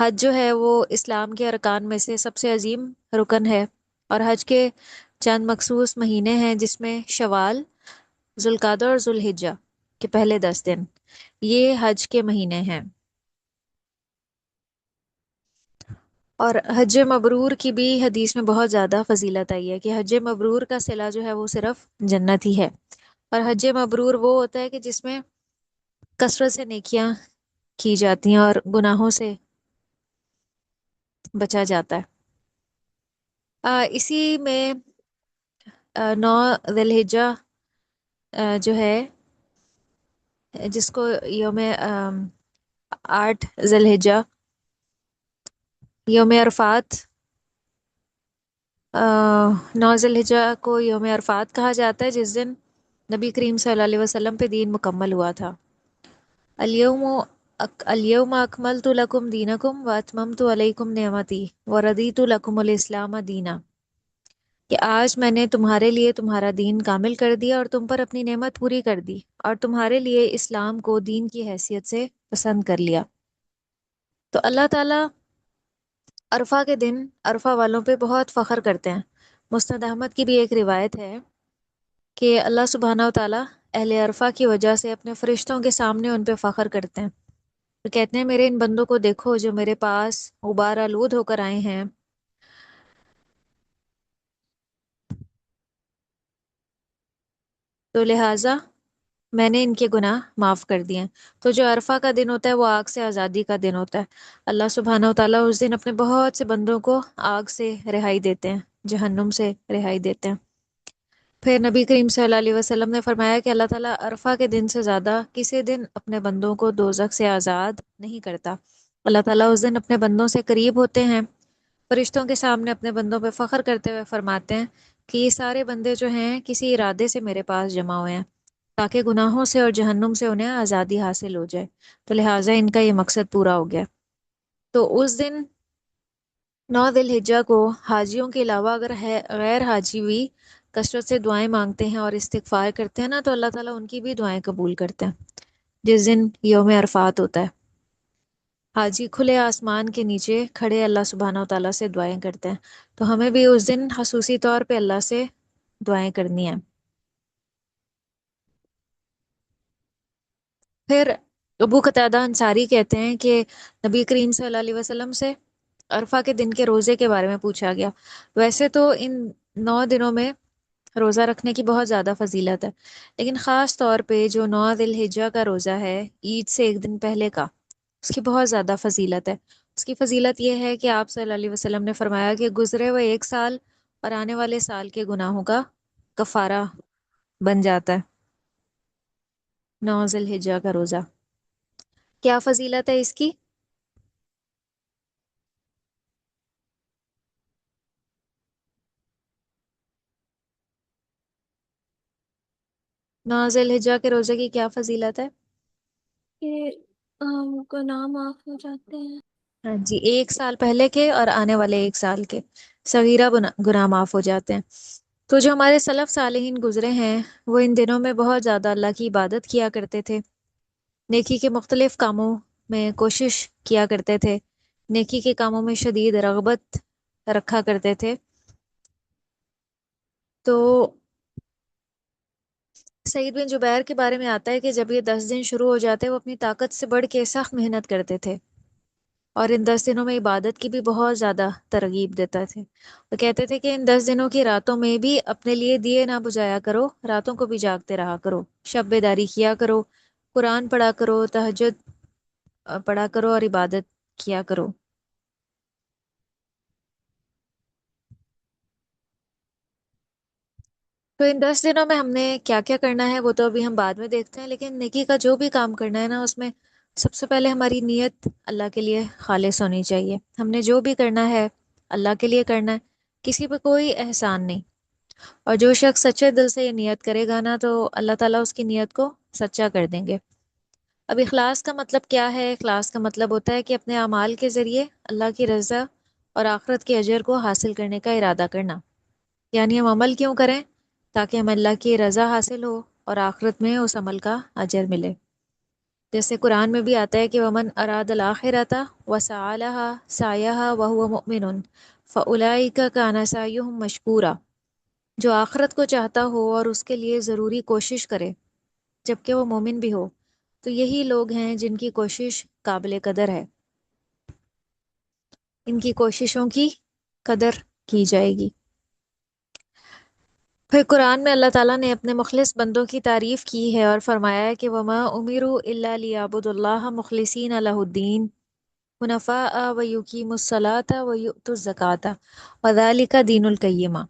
حج جو ہے وہ اسلام کے ارکان میں سے سب سے عظیم رکن ہے، اور حج کے چند مخصوص مہینے ہیں جس میں شوال، ذوالقعدہ اور ذوالحجہ کے پہلے 10 دن یہ حج کے مہینے ہیں۔ اور حج مبرور کی بھی حدیث میں بہت زیادہ فضیلت آئی ہے کہ حج مبرور کا صلہ جو ہے وہ صرف جنت ہی ہے۔ اور حج مبرور وہ ہوتا ہے کہ جس میں کثرت سے نیکیاں کی جاتی ہیں اور گناہوں سے بچا جاتا ہے۔ اسی میں 9 ذی الحجہ جو ہے، جس کو یوم 8 ذی الحجہ، یوم عرفات، 9 ذی الحجہ کو یوم عرفات کہا جاتا ہے، جس دن نبی کریم صلی اللہ علیہ وسلم پہ دین مکمل ہوا تھا۔ الیوم الیوم اکملت لکم دینکم واتممت علیکم نعمتی وردیت لکم الاسلام دینا، کہ آج میں نے تمہارے لیے تمہارا دین کامل کر دیا اور تم پر اپنی نعمت پوری کر دی، اور تمہارے لیے اسلام کو دین کی حیثیت سے پسند کر لیا۔ تو اللہ تعالیٰ عرفہ کے دن عرفہ والوں پہ بہت فخر کرتے ہیں۔ مسند احمد کی بھی ایک روایت ہے کہ اللہ سبحانہ و تعالیٰ اہل عرفہ کی وجہ سے اپنے فرشتوں کے سامنے ان پہ فخر کرتے ہیں، تو کہتے ہیں میرے ان بندوں کو دیکھو جو میرے پاس غبار آلود ہو کر آئے ہیں، تو لہٰذا میں نے ان کے گناہ معاف کر دیے ہیں۔ تو جو عرفہ کا دن ہوتا ہے وہ آگ سے آزادی کا دن ہوتا ہے۔ اللہ سبحانہ و تعالیٰ اس دن اپنے بہت سے بندوں کو آگ سے رہائی دیتے ہیں، جہنم سے رہائی دیتے ہیں۔ پھر نبی کریم صلی اللہ علیہ وسلم نے فرمایا کہ اللہ تعالیٰ عرفہ کے دن سے زیادہ کسی دن اپنے بندوں کو دوزخ سے آزاد نہیں کرتا۔ اللہ تعالیٰ اس دن اپنے بندوں سے قریب ہوتے ہیں، فرشتوں کے سامنے اپنے بندوں پہ فخر کرتے ہوئے فرماتے ہیں کہ یہ سارے بندے جو ہیں کسی ارادے سے میرے پاس جمع ہوئے ہیں تاکہ گناہوں سے اور جہنم سے انہیں آزادی حاصل ہو جائے، تو لہٰذا ان کا یہ مقصد پورا ہو گیا۔ تو اس دن 9 ذی الحجہ کو حاجیوں کے علاوہ اگر ہے غیر حاجی بھی کثرت سے دعائیں مانگتے ہیں اور استغفار کرتے ہیں نا، تو اللہ تعالیٰ ان کی بھی دعائیں قبول کرتے ہیں۔ جس دن یوم عرفات ہوتا ہے، حاجی کھلے آسمان کے نیچے کھڑے اللہ سبحانہ و تعالیٰ سے دعائیں کرتے ہیں، تو ہمیں بھی اس دن خصوصی طور پہ اللہ سے دعائیں کرنی ہیں۔ پھر ابو قتادہ انصاری کہتے ہیں کہ نبی کریم صلی اللہ علیہ وسلم سے عرفہ کے دن کے روزے کے بارے میں پوچھا گیا۔ ویسے تو ان 9 دنوں میں روزہ رکھنے کی بہت زیادہ فضیلت ہے، لیکن خاص طور پہ جو 9 ذی الحجہ کا روزہ ہے، عید سے ایک دن پہلے کا، اس کی بہت زیادہ فضیلت ہے۔ اس کی فضیلت یہ ہے کہ آپ صلی اللہ علیہ وسلم نے فرمایا کہ گزرے ہوئے ایک سال اور آنے والے سال کے گناہوں کا کفارہ بن جاتا ہے 9 ذی الحجہ کا روزہ۔ کیا فضیلت ہے اس کی؟ 9 ذی الحجہ کے روزے کی کیا فضیلت ہے؟ کہ گناہ معاف ہو جاتے ہیں۔ ہاں جی، ایک سال پہلے کے اور آنے والے ایک سال کے صغیرہ گناہ معاف ہو جاتے ہیں۔ تو جو ہمارے سلف صالحین گزرے ہیں وہ ان دنوں میں بہت زیادہ اللہ کی عبادت کیا کرتے تھے، نیکی کے مختلف کاموں میں کوشش کیا کرتے تھے، نیکی کے کاموں میں شدید رغبت رکھا کرتے تھے۔ تو سعید بن جبیر کے بارے میں آتا ہے کہ جب یہ 10 دن شروع ہو جاتے وہ اپنی طاقت سے بڑھ کے سخت محنت کرتے تھے، اور ان 10 دنوں میں عبادت کی بھی بہت زیادہ ترغیب دیتا تھے۔ وہ کہتے تھے کہ ان 10 دنوں کی راتوں میں بھی اپنے لیے دیے نہ بجھایا کرو، راتوں کو بھی جاگتے رہا کرو، شب بیداری کیا کرو، قرآن پڑھا کرو، تہجد پڑھا کرو اور عبادت کیا کرو۔ تو ان 10 دنوں میں ہم نے کیا کیا کرنا ہے وہ تو ابھی ہم بعد میں دیکھتے ہیں، لیکن نیکی کا جو بھی کام کرنا ہے نا، اس میں سب سے پہلے ہماری نیت اللہ کے لیے خالص ہونی چاہیے۔ ہم نے جو بھی کرنا ہے اللہ کے لیے کرنا ہے، کسی پہ کوئی احسان نہیں۔ اور جو شخص سچے دل سے یہ نیت کرے گا نا، تو اللہ تعالیٰ اس کی نیت کو سچا کر دیں گے۔ اب اخلاص کا مطلب کیا ہے؟ اخلاص کا مطلب ہوتا ہے کہ اپنے اعمال کے ذریعے اللہ کی رضا اور آخرت کے اجر کو حاصل کرنے کا ارادہ کرنا۔ یعنی ہم عمل کیوں کریں؟ تاکہ ہمیں اللہ کی رضا حاصل ہو اور آخرت میں اس عمل کا اجر ملے۔ جیسے قرآن میں بھی آتا ہے کہ ومن اراد الآخرۃ وسعی لها سعیها وهو مؤمن فاولئک کان سعیهم مشکورا، جو آخرت کو چاہتا ہو اور اس کے لیے ضروری کوشش کرے جبکہ وہ مومن بھی ہو، تو یہی لوگ ہیں جن کی کوشش قابل قدر ہے، ان کی کوششوں کی قدر کی جائے گی۔ پھر قرآن میں اللہ تعالیٰ نے اپنے مخلص بندوں کی تعریف کی ہے اور فرمایا ہے کہ وما امروا الا لیعبدوا اللہ مخلصین لہ الدین حنفاء ویقیموا الصلاۃ ویؤتوا الزکاۃ وذلک دین القیمہ،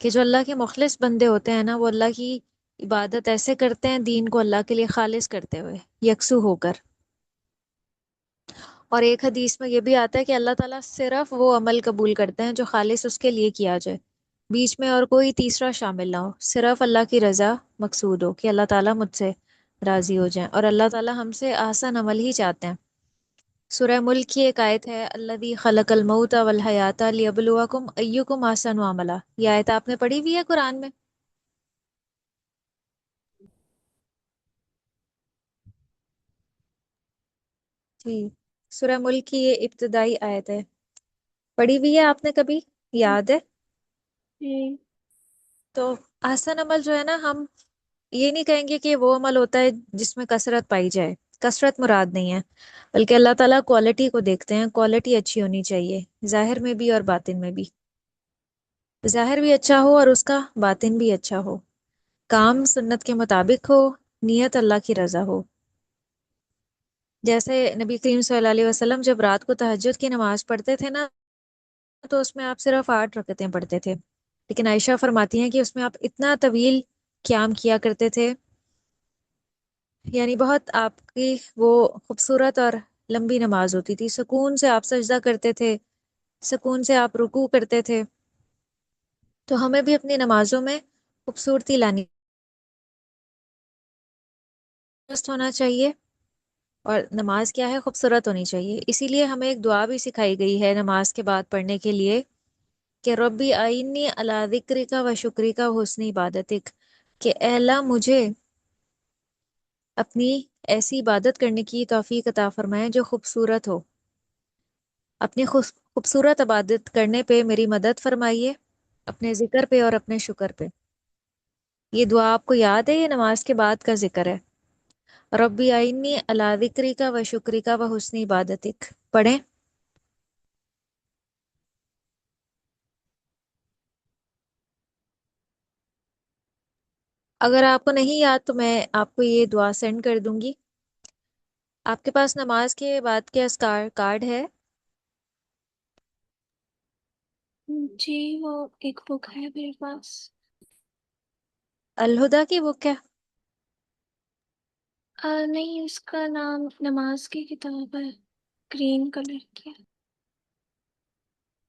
کہ جو اللہ کے مخلص بندے ہوتے ہیں نا، وہ اللہ کی عبادت ایسے کرتے ہیں، دین کو اللہ کے لیے خالص کرتے ہوئے، یکسو ہو کر۔ اور ایک حدیث میں یہ بھی آتا ہے کہ اللہ تعالیٰ صرف وہ عمل قبول کرتے ہیں جو خالص اس کے لیے کیا جائے، بیچ میں اور کوئی تیسرا شامل نہ ہو، صرف اللہ کی رضا مقصود ہو کہ اللہ تعالیٰ مجھ سے راضی ہو جائیں، اور اللہ تعالیٰ ہم سے آسان عمل ہی چاہتے ہیں۔ سورہ ملک کی ایک آیت ہے الذی خلق الموت والحیات لیبلوکم ایکم احسن عملا، یہ آیت آپ نے پڑھی ہوئی ہے قرآن میں؟ جی، سورہ ملک کی یہ ابتدائی آیت ہے، پڑھی ہوئی ہے آپ نے کبھی؟ یاد ہے؟ جی تو احسن عمل جو ہے نا، ہم یہ نہیں کہیں گے کہ وہ عمل ہوتا ہے جس میں کثرت پائی جائے، کثرت مراد نہیں ہے، بلکہ اللہ تعالیٰ کوالٹی کو دیکھتے ہیں، کوالٹی اچھی ہونی چاہیے، ظاہر میں بھی اور باطن میں بھی، ظاہر بھی اچھا ہو اور اس کا باطن بھی اچھا ہو، کام سنت کے مطابق ہو، نیت اللہ کی رضا ہو۔ جیسے نبی کریم صلی اللہ علیہ وسلم جب رات کو تہجد کی نماز پڑھتے تھے نا، تو اس میں آپ صرف 8 رکعتیں پڑھتے تھے، لیکن عائشہ فرماتی ہیں کہ اس میں آپ اتنا طویل قیام کیا کرتے تھے، یعنی بہت آپ کی وہ خوبصورت اور لمبی نماز ہوتی تھی، سکون سے آپ سجدہ کرتے تھے، سکون سے آپ رکوع کرتے تھے۔ تو ہمیں بھی اپنی نمازوں میں خوبصورتی لانی ہونا چاہیے، اور نماز کیا ہے؟ خوبصورت ہونی چاہیے۔ اسی لیے ہمیں ایک دعا بھی سکھائی گئی ہے نماز کے بعد پڑھنے کے لیے کہ ربی آئینی علی ذکرک و شکرک و حسن عبادتک، کہ اے اللہ مجھے اپنی ایسی عبادت کرنے کی توفیق عطا فرمائے جو خوبصورت ہو، اپنی خوبصورت عبادت کرنے پہ میری مدد فرمائیے، اپنے ذکر پہ اور اپنے شکر پہ۔ یہ دعا آپ کو یاد ہے؟ یہ نماز کے بعد کا ذکر ہے، ربی آئینی علی ذکرک و شکرک و حسن عبادتک، پڑھیں۔ اگر آپ کو نہیں یاد تو میں آپ کو یہ دعا سینڈ کر دوں گی۔ آپ کے پاس نماز کے بعد کے اذکار کارڈ ہے؟ جی، وہ ایک بک ہے میرے پاس۔ الہدا کی بک ہے؟ نہیں، اس کا نام نماز کی کتاب ہے، گرین کلر کی ہے۔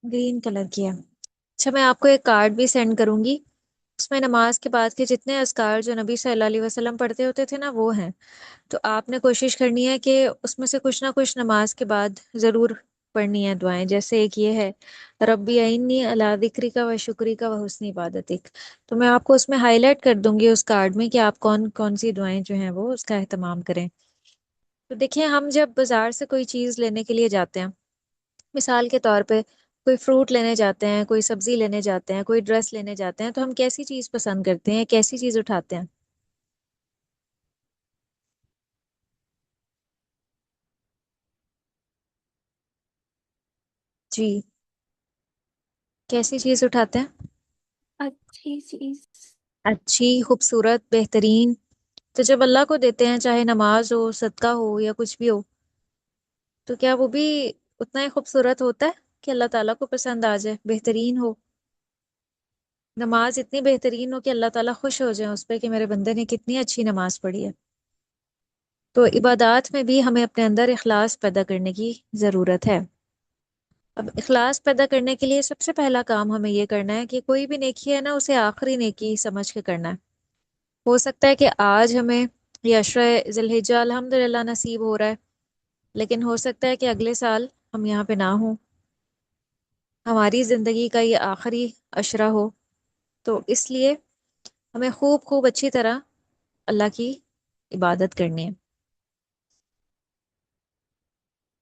گرین کلر کی ہے؟ اچھا، میں آپ کو ایک کارڈ بھی سینڈ کروں گی، اس میں نماز کے بعد کے جتنے اذکار جو نبی صلی اللہ علیہ وسلم پڑھتے ہوتے تھے نا وہ ہیں، تو آپ نے کوشش کرنی ہے کہ اس میں سے کچھ نہ کچھ نماز کے بعد ضرور پڑھنی ہے دعائیں۔ جیسے ایک یہ ہے ربی عینی علی ذکرک و شکرک و حسن عبادتک، تو میں آپ کو اس میں ہائی لائٹ کر دوں گی اس کارڈ میں کہ آپ کون کون سی دعائیں جو ہیں وہ اس کا اہتمام کریں۔ تو دیکھیں، ہم جب بازار سے کوئی چیز لینے کے لیے جاتے ہیں، مثال کے طور پہ کوئی فروٹ لینے جاتے ہیں، کوئی سبزی لینے جاتے ہیں، کوئی ڈریس لینے جاتے ہیں، تو ہم کیسی چیز پسند کرتے ہیں، کیسی چیز اٹھاتے ہیں؟ جی، کیسی چیز اٹھاتے ہیں؟ اچھی چیز۔ اچھی، خوبصورت، بہترین۔ تو جب اللہ کو دیتے ہیں، چاہے نماز ہو، صدقہ ہو یا کچھ بھی ہو، تو کیا وہ بھی اتنا ہی خوبصورت ہوتا ہے کہ اللہ تعالیٰ کو پسند آ جائے، بہترین ہو؟ نماز اتنی بہترین ہو کہ اللہ تعالیٰ خوش ہو جائے اس پہ کہ میرے بندے نے کتنی اچھی نماز پڑھی ہے۔ تو عبادات میں بھی ہمیں اپنے اندر اخلاص پیدا کرنے کی ضرورت ہے۔ اب اخلاص پیدا کرنے کے لیے سب سے پہلا کام ہمیں یہ کرنا ہے کہ کوئی بھی نیکی ہے نا، اسے آخری نیکی سمجھ کے کرنا ہے۔ ہو سکتا ہے کہ آج ہمیں یہ عشرہ ذی الحجہ الحمدللہ نصیب ہو رہا ہے، لیکن ہو سکتا ہے کہ اگلے سال ہم یہاں پہ نہ ہوں، ہماری زندگی کا یہ آخری عشرہ ہو۔ تو اس لیے ہمیں خوب خوب اچھی طرح اللہ کی عبادت کرنی ہے۔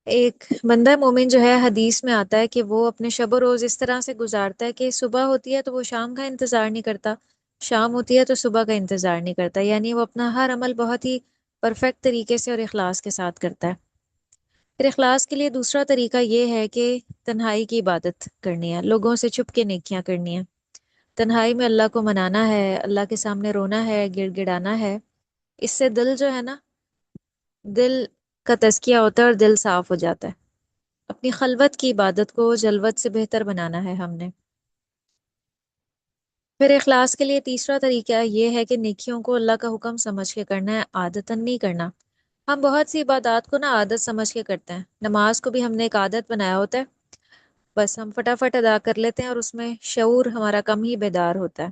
ایک بندہ مومن جو ہے حدیث میں آتا ہے کہ وہ اپنے شب و روز اس طرح سے گزارتا ہے کہ صبح ہوتی ہے تو وہ شام کا انتظار نہیں کرتا، شام ہوتی ہے تو صبح کا انتظار نہیں کرتا، یعنی وہ اپنا ہر عمل بہت ہی پرفیکٹ طریقے سے اور اخلاص کے ساتھ کرتا ہے۔ پھر اخلاص کے لیے دوسرا طریقہ یہ ہے کہ تنہائی کی عبادت کرنی ہے، لوگوں سے چھپ کے نیکیاں کرنی ہیں، تنہائی میں اللہ کو منانا ہے، اللہ کے سامنے رونا ہے، گڑ گڑانا ہے۔ اس سے دل جو ہے نا، دل کا تزکیہ ہوتا ہے اور دل صاف ہو جاتا ہے۔ اپنی خلوت کی عبادت کو جلوت سے بہتر بنانا ہے ہم نے۔ پھر اخلاص کے لیے تیسرا طریقہ یہ ہے کہ نیکیوں کو اللہ کا حکم سمجھ کے کرنا ہے، عادتاً نہیں کرنا۔ ہم بہت سی عبادات کو نا عادت سمجھ کے کرتے ہیں، نماز کو بھی ہم نے ایک عادت بنایا ہوتا ہے، بس ہم فٹافٹ ادا کر لیتے ہیں اور اس میں شعور ہمارا کم ہی بیدار ہوتا ہے۔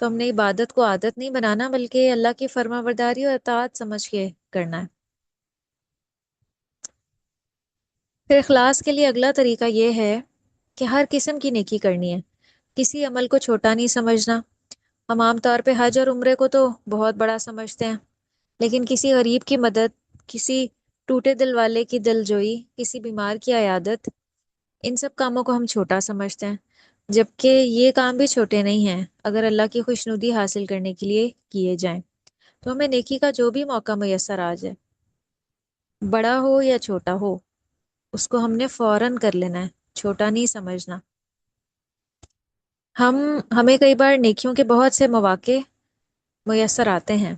تو ہم نے عبادت کو عادت نہیں بنانا بلکہ اللہ کی فرما برداری اور اطاعت سمجھ کے کرنا ہے۔ پھر اخلاص کے لیے اگلا طریقہ یہ ہے کہ ہر قسم کی نیکی کرنی ہے، کسی عمل کو چھوٹا نہیں سمجھنا۔ ہم عام طور پہ حج اور عمرے کو تو بہت بڑا سمجھتے ہیں، لیکن کسی غریب کی مدد، کسی ٹوٹے دل والے کی دل جوئی، کسی بیمار کی عیادت، ان سب کاموں کو ہم چھوٹا سمجھتے ہیں، جبکہ یہ کام بھی چھوٹے نہیں ہیں اگر اللہ کی خوشنودی حاصل کرنے کے لیے کیے جائیں۔ تو ہمیں نیکی کا جو بھی موقع میسر آ جائے، بڑا ہو یا چھوٹا ہو، اس کو ہم نے فوراً کر لینا ہے، چھوٹا نہیں سمجھنا۔ ہمیں کئی بار نیکیوں کے بہت سے مواقع میسر آتے ہیں،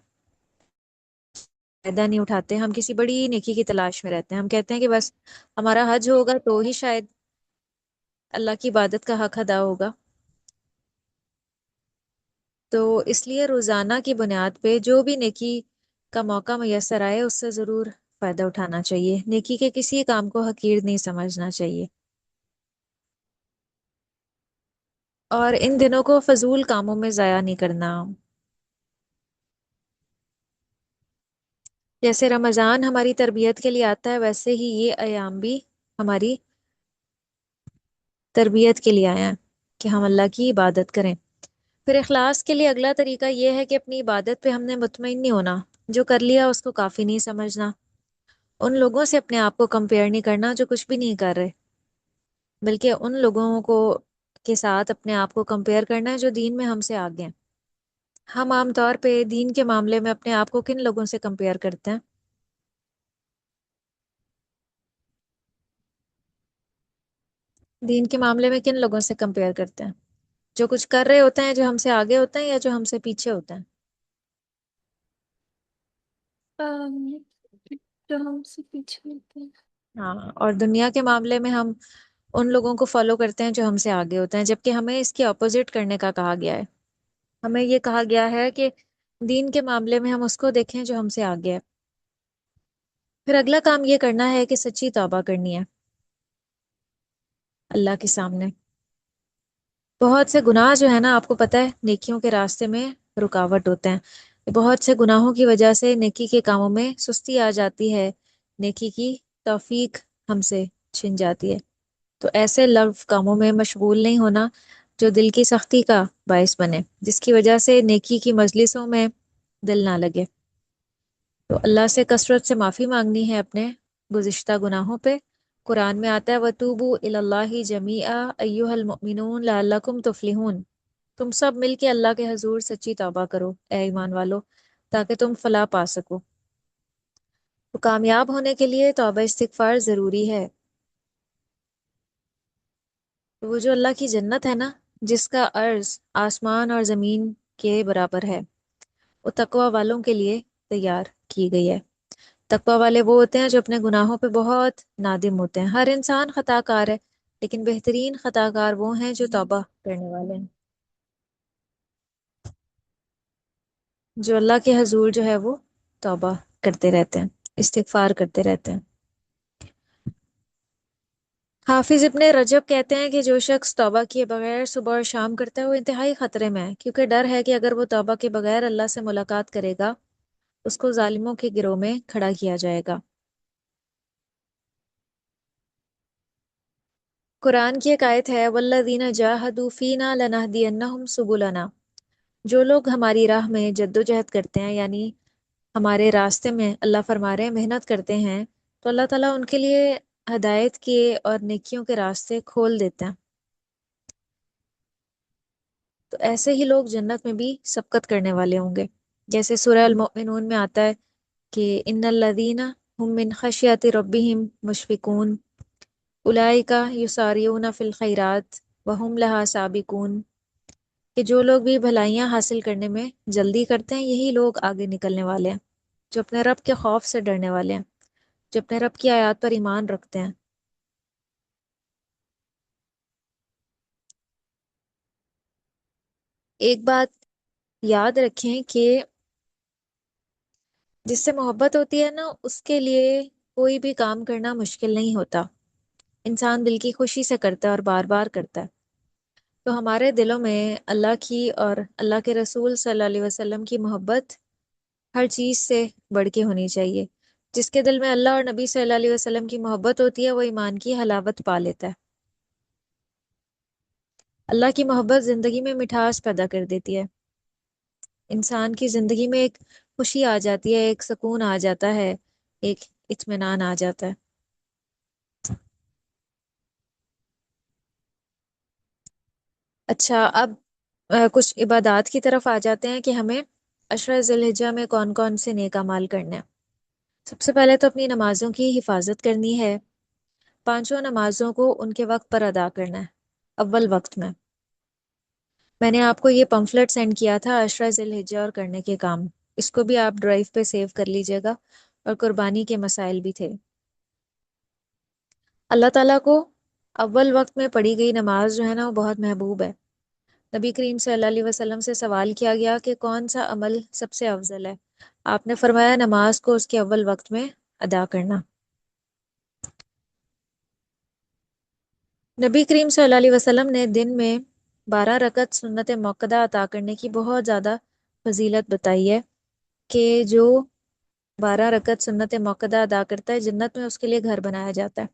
فائدہ نہیں اٹھاتے، ہم کسی بڑی نیکی کی تلاش میں رہتے ہیں، ہم کہتے ہیں کہ بس ہمارا حج ہوگا تو ہی شاید اللہ کی عبادت کا حق ادا ہوگا۔ تو اس لیے روزانہ کی بنیاد پہ جو بھی نیکی کا موقع میسر آئے اس سے ضرور فائدہ اٹھانا چاہیے، نیکی کے کسی کام کو حقیر نہیں سمجھنا چاہیے، اور ان دنوں کو فضول کاموں میں ضائع نہیں کرنا۔ جیسے رمضان ہماری تربیت کے لیے آتا ہے، ویسے ہی یہ ایام بھی ہماری تربیت کے لیے آیا ہے کہ ہم اللہ کی عبادت کریں۔ پھر اخلاص کے لیے اگلا طریقہ یہ ہے کہ اپنی عبادت پہ ہم نے مطمئن نہیں ہونا، جو کر لیا اس کو کافی نہیں سمجھنا، ان لوگوں سے اپنے آپ کو کمپیئر نہیں کرنا جو کچھ بھی نہیں کر رہے، بلکہ ان لوگوں کو کے ساتھ اپنے آپ کو کمپیئر کرنا ہے جو دین میں ہم سے آگے ہیں۔ ہم عام طور پہ دین کے معاملے میں اپنے آپ کو کن لوگوں سے کمپیئر کرتے ہیں؟ دین کے معاملے میں کن لوگوں سے کمپیئر کرتے ہیں؟ جو کچھ کر رہے ہوتے ہیں، جو ہم سے آگے ہوتے ہیں، یا جو ہم سے پیچھے ہوتے ہیں؟ um, جو ہم سے پیچھے ہوتے ہیں۔ ہاں، اور دنیا کے معاملے میں ہم ان لوگوں کو فالو کرتے ہیں جو ہم سے آگے ہوتے ہیں، جبکہ ہمیں اس کی اپوزٹ کرنے کا کہا گیا ہے۔ ہمیں یہ کہا گیا ہے کہ دین کے معاملے میں ہم اس کو دیکھیں جو ہم سے آگے ہے۔ پھر اگلا کام یہ کرنا ہے کہ سچی توبہ کرنی ہے اللہ کے سامنے۔ بہت سے گناہ جو ہے نا، آپ کو پتہ ہے، نیکیوں کے راستے میں رکاوٹ ہوتے ہیں، بہت سے گناہوں کی وجہ سے نیکی کے کاموں میں سستی آ جاتی ہے، نیکی کی توفیق ہم سے چھن جاتی ہے۔ تو ایسے لغو کاموں میں مشغول نہیں ہونا جو دل کی سختی کا باعث بنے، جس کی وجہ سے نیکی کی مجلسوں میں دل نہ لگے۔ تو اللہ سے کثرت سے معافی مانگنی ہے اپنے گزشتہ گناہوں پہ۔ قرآن میں آتا ہے وَتُوبُوا إِلَى اللَّهِ جَمِيعًا أَيُّهَا الْمُؤْمِنُونَ لَعَلَّكُمْ تُفْلِحُونَ۔ تم سب مل کے اللہ کے حضور سچی توبہ کرو اے ایمان والو، تاکہ تم فلاح پا سکو۔ تو کامیاب ہونے کے لیے توبہ استغفار ضروری ہے۔ وہ جو اللہ کی جنت ہے نا، جس کا عرض آسمان اور زمین کے برابر ہے، وہ تقوی والوں کے لیے تیار کی گئی ہے۔ تقوی والے وہ ہوتے ہیں جو اپنے گناہوں پہ بہت نادم ہوتے ہیں۔ ہر انسان خطا کار ہے، لیکن بہترین خطا کار وہ ہیں جو توبہ کرنے والے ہیں، جو اللہ کے حضور جو ہے وہ توبہ کرتے رہتے ہیں، استغفار کرتے رہتے ہیں۔ حافظ ابن رجب کہتے ہیں کہ جو شخص توبہ کیے بغیر صبح اور شام کرتا ہے وہ انتہائی خطرے میں ہے، کیونکہ ڈر ہے کہ اگر وہ توبہ کے بغیر اللہ سے ملاقات کرے گا، اس کو ظالموں کے گروہ میں کھڑا کیا جائے گا۔ قرآن کی ایک آیت ہے وَالَّذِينَ جَاهَدُوا فِينَا لَنَهْدِيَنَّهُمْ سُبُلَنَا۔ جو لوگ ہماری راہ میں جد و جہد کرتے ہیں، یعنی ہمارے راستے میں، اللہ فرما رہے ہیں، محنت کرتے ہیں، تو اللہ تعالیٰ ان کے لیے ہدایت کے اور نیکیوں کے راستے کھول دیتے ہیں۔ تو ایسے ہی لوگ جنت میں بھی سبقت کرنے والے ہوں گے، جیسے سورہ المؤمنون میں آتا ہے کہ ان الذین هم من خشیت ربهم مشفقون اولئک یسارعون فی الخیرات وهم لها سابقون، کہ جو لوگ بھی بھلائیاں حاصل کرنے میں جلدی کرتے ہیں یہی لوگ آگے نکلنے والے ہیں، جو اپنے رب کے خوف سے ڈرنے والے ہیں، جو اپنے رب کی آیات پر ایمان رکھتے ہیں۔ ایک بات یاد رکھیں کہ جس سے محبت ہوتی ہے نا اس کے لیے کوئی بھی کام کرنا مشکل نہیں ہوتا، انسان دل کی خوشی سے کرتا ہے اور بار بار کرتا ہے۔ تو ہمارے دلوں میں اللہ کی اور اللہ کے رسول صلی اللہ علیہ وسلم کی محبت ہر چیز سے بڑھ کے ہونی چاہیے۔ جس کے دل میں اللہ اور نبی صلی اللہ علیہ وسلم کی محبت ہوتی ہے وہ ایمان کی حلاوت پا لیتا ہے۔ اللہ کی محبت زندگی میں مٹھاس پیدا کر دیتی ہے، انسان کی زندگی میں ایک خوشی آ جاتی ہے، ایک سکون آ جاتا ہے، ایک اطمینان آ جاتا ہے۔ اچھا، اب کچھ عبادات کی طرف آ جاتے ہیں کہ ہمیں عشرہ ذی الحجہ میں کون کون سے نیک اعمال کرنے ہیں۔ سب سے پہلے تو اپنی نمازوں کی حفاظت کرنی ہے، پانچوں نمازوں کو ان کے وقت پر ادا کرنا ہے، اول وقت میں نے آپ کو یہ پمفلٹ سینڈ کیا تھا عشرہ ذی الحجہ اور کرنے کے کام، اس کو بھی آپ ڈرائیو پہ سیو کر لیجئے گا، اور قربانی کے مسائل بھی تھے۔ اللہ تعالیٰ کو اول وقت میں پڑھی گئی نماز جو ہے نا وہ بہت محبوب ہے۔ نبی کریم صلی اللہ علیہ وسلم سے سوال کیا گیا کہ کون سا عمل سب سے افضل ہے؟ آپ نے فرمایا نماز کو اس کے اول وقت میں ادا کرنا۔ نبی کریم صلی اللہ علیہ وسلم نے دن میں 12 رکعت سنت موقدہ عطا کرنے کی بہت زیادہ فضیلت بتائی ہے، کہ جو 12 رکعت سنت موقدہ ادا کرتا ہے جنت میں اس کے لیے گھر بنایا جاتا ہے۔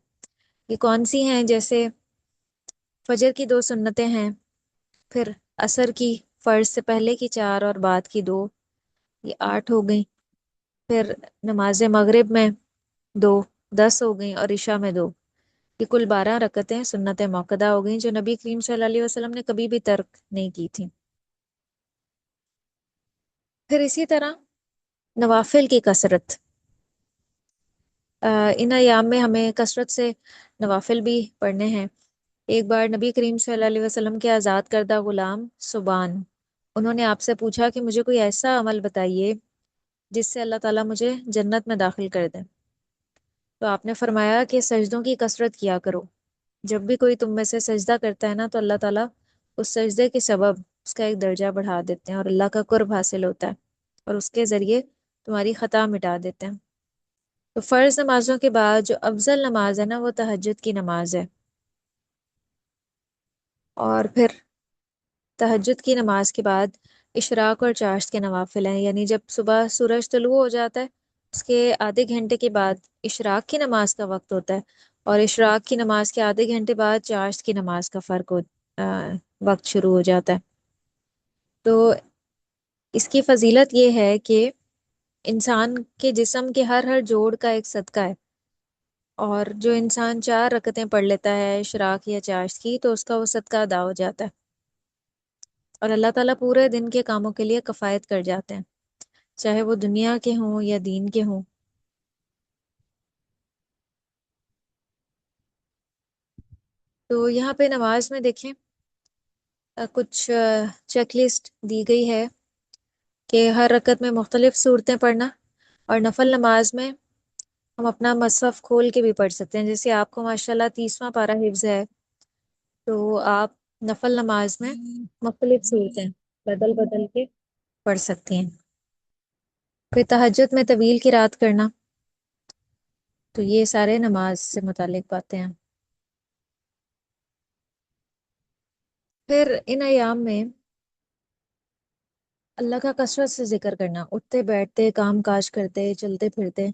یہ کون سی ہیں؟ جیسے فجر کی 2 سنتیں ہیں، پھر عصر کی فرض سے پہلے کی 4 اور بعد کی 2، یہ 8 ہو گئیں۔ پھر نماز مغرب میں 2، 10 ہو گئیں، اور عشاء میں 2، یہ کل 12 رکعتیں سنت موقدہ ہو گئیں جو نبی کریم صلی اللہ علیہ وسلم نے کبھی بھی ترک نہیں کی تھی۔ پھر اسی طرح نوافل کی کثرت، ان ایام میں ہمیں کثرت سے نوافل بھی پڑھنے ہیں۔ ایک بار نبی کریم صلی اللہ علیہ وسلم کے آزاد کردہ غلام سبان، انہوں نے آپ سے پوچھا کہ مجھے کوئی ایسا عمل بتائیے جس سے اللہ تعالیٰ مجھے جنت میں داخل کر دیں۔ تو آپ نے فرمایا کہ سجدوں کی کثرت کیا کرو، جب بھی کوئی تم میں سے سجدہ کرتا ہے نا تو اللہ تعالیٰ اس سجدے کے سبب اس کا ایک درجہ بڑھا دیتے ہیں اور اللہ کا قرب حاصل ہوتا ہے، اور اس کے ذریعے تمہاری خطا مٹا دیتے ہیں۔ تو فرض نمازوں کے بعد جو افضل نماز ہے نا وہ تہجد کی نماز ہے، اور پھر تہجد کی نماز کے بعد اشراق اور چاشت کے نوافل ہیں، یعنی جب صبح سورج طلوع ہو جاتا ہے اس کے آدھے گھنٹے کے بعد اشراق کی نماز کا وقت ہوتا ہے، اور اشراق کی نماز کے آدھے گھنٹے بعد چاشت کی نماز کا وقت شروع ہو جاتا ہے۔ تو اس کی فضیلت یہ ہے کہ انسان کے جسم کے ہر ہر جوڑ کا ایک صدقہ ہے، اور جو انسان 4 رکعتیں پڑھ لیتا ہے اشراق یا چاشت کی تو اس کا وہ صدقہ ادا ہو جاتا ہے، اور اللہ تعالیٰ پورے دن کے کاموں کے لیے کفایت کر جاتے ہیں، چاہے وہ دنیا کے ہوں یا دین کے ہوں۔ تو یہاں پہ نماز میں دیکھیں کچھ چیک لسٹ دی گئی ہے کہ ہر رکعت میں مختلف صورتیں پڑھنا، اور نفل نماز میں ہم اپنا مصحف کھول کے بھی پڑھ سکتے ہیں، جیسے آپ کو ماشاءاللہ 30واں پارہ حفظ ہے تو آپ نفل نماز میں مختلف صورتیں بدل بدل کے پڑھ سکتی ہیں۔ پھر تہجد میں طویل قرات کرنا، تو یہ سارے نماز سے متعلق باتیں ہیں۔ پھر ان ایام میں اللہ کا کثرت سے ذکر کرنا، اٹھتے بیٹھتے کام کاج کرتے چلتے پھرتے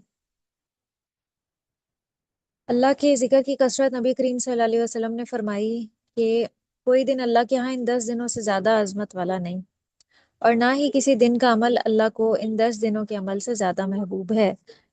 اللہ کے ذکر کی کثرت۔ نبی کریم صلی اللہ علیہ وسلم نے فرمائی کہ کوئی دن اللہ کے ہاں ان 10 دنوں سے زیادہ عظمت والا نہیں، اور نہ ہی کسی دن کا عمل اللہ کو ان 10 دنوں کے عمل سے زیادہ محبوب ہے۔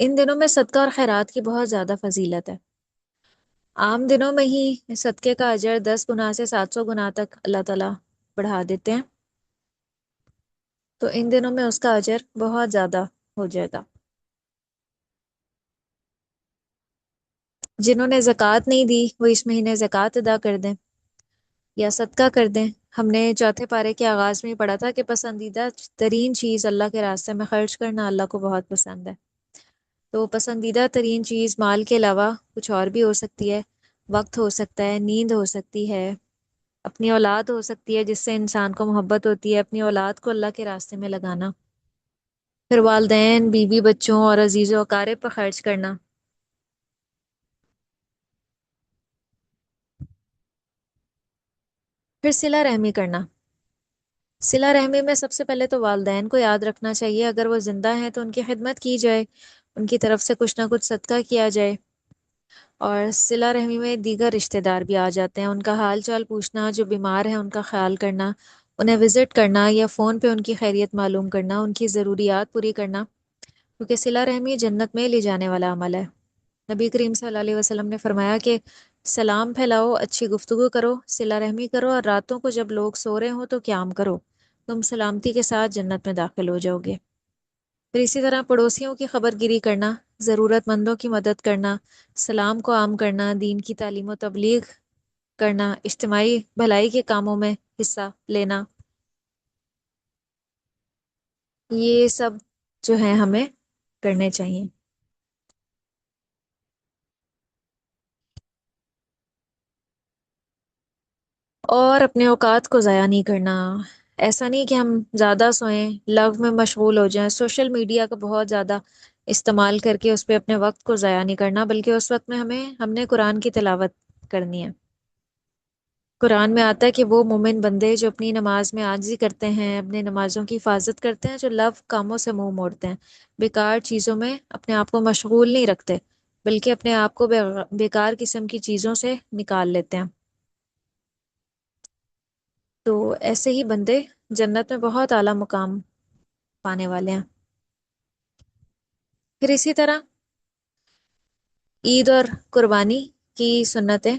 ان دنوں میں صدقہ اور خیرات کی بہت زیادہ فضیلت ہے۔ عام دنوں میں ہی صدقے کا اجر 10 گنا سے 700 گنا تک اللہ تعالیٰ بڑھا دیتے ہیں، تو ان دنوں میں اس کا اجر بہت زیادہ ہو جائے گا۔ جنہوں نے زکوٰۃ نہیں دی وہ اس مہینے زکوٰۃ ادا کر دیں یا صدقہ کر دیں۔ ہم نے چوتھے پارے کے آغاز میں ہی پڑھا تھا کہ پسندیدہ ترین چیز اللہ کے راستے میں خرچ کرنا اللہ کو بہت پسند ہے۔ تو پسندیدہ ترین چیز مال کے علاوہ کچھ اور بھی ہو سکتی ہے، وقت ہو سکتا ہے، نیند ہو سکتی ہے، اپنی اولاد ہو سکتی ہے جس سے انسان کو محبت ہوتی ہے، اپنی اولاد کو اللہ کے راستے میں لگانا، پھر والدین، بیوی، بچوں اور عزیز و اقارب پر خرچ کرنا، پھر صلہ رحمی کرنا۔ صلہ رحمی میں سب سے پہلے تو والدین کو یاد رکھنا چاہیے، اگر وہ زندہ ہیں تو ان کی خدمت کی جائے، ان کی طرف سے کچھ نہ کچھ صدقہ کیا جائے۔ اور صلہ رحمی میں دیگر رشتہ دار بھی آ جاتے ہیں، ان کا حال چال پوچھنا، جو بیمار ہیں ان کا خیال کرنا، انہیں وزٹ کرنا یا فون پہ ان کی خیریت معلوم کرنا، ان کی ضروریات پوری کرنا، کیونکہ صلہ رحمی جنت میں لے جانے والا عمل ہے۔ نبی کریم صلی اللہ علیہ وسلم نے فرمایا کہ سلام پھیلاؤ، اچھی گفتگو کرو، صلہ رحمی کرو، اور راتوں کو جب لوگ سو رہے ہوں تو قیام کرو، تم سلامتی کے ساتھ جنت میں داخل ہو جاؤ گے۔ پھر اسی طرح پڑوسیوں کی خبر گیری کرنا، ضرورت مندوں کی مدد کرنا، سلام کو عام کرنا، دین کی تعلیم و تبلیغ کرنا، اجتماعی بھلائی کے کاموں میں حصہ لینا، یہ سب جو ہیں ہمیں کرنے چاہیے۔ اور اپنے اوقات کو ضائع نہیں کرنا، ایسا نہیں کہ ہم زیادہ سوئیں، لغو میں مشغول ہو جائیں، سوشل میڈیا کا بہت زیادہ استعمال کر کے اس پہ اپنے وقت کو ضائع نہیں کرنا، بلکہ اس وقت میں ہم نے قرآن کی تلاوت کرنی ہے۔ قرآن میں آتا ہے کہ وہ مومن بندے جو اپنی نماز میں عاجزی کرتے ہیں، اپنے نمازوں کی حفاظت کرتے ہیں، جو لغو کاموں سے منہ موڑتے ہیں، بیکار چیزوں میں اپنے آپ کو مشغول نہیں رکھتے، بلکہ اپنے آپ کو بیکار قسم کی چیزوں سے نکال لیتے ہیں، تو ایسے ہی بندے جنت میں بہت اعلیٰ مقام پانے والے ہیں۔ پھر اسی طرح عید اور قربانی کی سنتیں،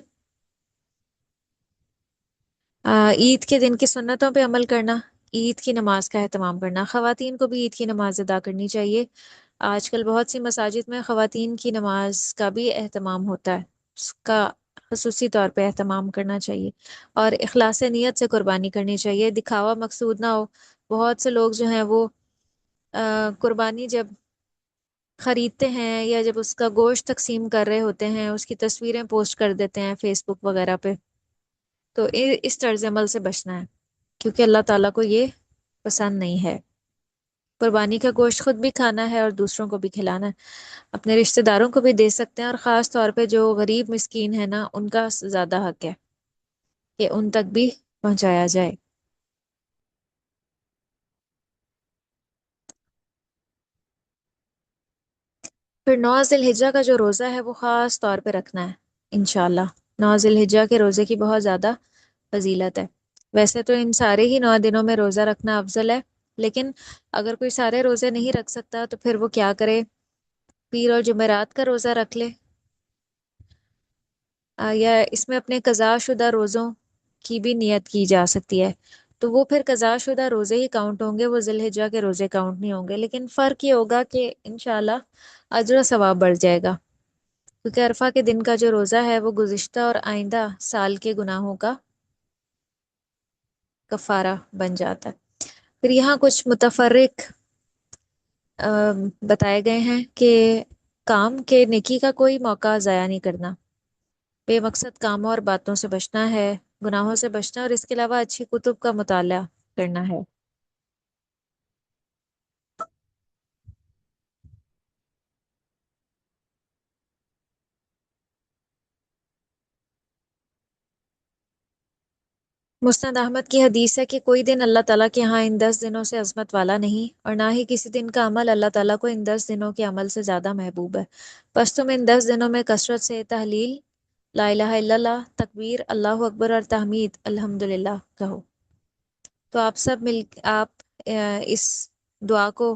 عید کے دن کی سنتوں پہ عمل کرنا، عید کی نماز کا اہتمام کرنا، خواتین کو بھی عید کی نماز ادا کرنی چاہیے۔ آج کل بہت سی مساجد میں خواتین کی نماز کا بھی اہتمام ہوتا ہے، اس کا خصوصی طور پہ اہتمام کرنا چاہیے، اور اخلاص نیت سے قربانی کرنی چاہیے، دکھاوا مقصود نہ ہو۔ بہت سے لوگ جو ہیں وہ قربانی جب خریدتے ہیں یا جب اس کا گوشت تقسیم کر رہے ہوتے ہیں، اس کی تصویریں پوسٹ کر دیتے ہیں فیس بک وغیرہ پہ، تو اس طرز عمل سے بچنا ہے، کیونکہ اللہ تعالیٰ کو یہ پسند نہیں ہے۔ قربانی کا گوشت خود بھی کھانا ہے اور دوسروں کو بھی کھلانا ہے، اپنے رشتہ داروں کو بھی دے سکتے ہیں، اور خاص طور پہ جو غریب مسکین ہے نا، ان کا زیادہ حق ہے کہ ان تک بھی پہنچایا جائے۔ پھر 9 ذی الحجہ کا جو روزہ ہے وہ خاص طور پہ رکھنا ہے انشاءاللہ۔ 9 ذی الحجہ کے روزے کی بہت زیادہ فضیلت ہے۔ ویسے تو ان سارے ہی 9 دنوں میں روزہ رکھنا افضل ہے، لیکن اگر کوئی سارے روزے نہیں رکھ سکتا تو پھر وہ کیا کرے، پیر اور جمعرات کا روزہ رکھ لے، یا اس میں اپنے قضاء شدہ روزوں کی بھی نیت کی جا سکتی ہے، تو وہ پھر قضاء شدہ روزے ہی کاؤنٹ ہوں گے، وہ ذی الحجہ کے روزے کاؤنٹ نہیں ہوں گے، لیکن فرق یہ ہوگا کہ انشاءاللہ اجر و ثواب بڑھ جائے گا، کیونکہ عرفہ کے دن کا جو روزہ ہے وہ گزشتہ اور آئندہ سال کے گناہوں کا کفارہ بن جاتا ہے۔ پھر یہاں کچھ متفرق بتائے گئے ہیں کہ کام کے نیکی کا کوئی موقع ضائع نہیں کرنا، بے مقصد کاموں اور باتوں سے بچنا ہے، گناہوں سے بچنا، اور اس کے علاوہ اچھی کتب کا مطالعہ کرنا ہے۔ مسند احمد کی حدیث ہے کہ کوئی دن اللہ تعالیٰ کے ہاں ان 10 دنوں سے عظمت والا نہیں، اور نہ ہی کسی دن کا عمل اللہ تعالیٰ کو ان 10 دنوں کے عمل سے زیادہ محبوب ہے، بس تم ان 10 دنوں میں کثرت سے تحلیل، لا الہ الا اللہ، تکبیر، اللہ اکبر، اور تحمید، الحمدللہ کہو۔ تو آپ سب آپ اس دعا کو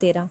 13।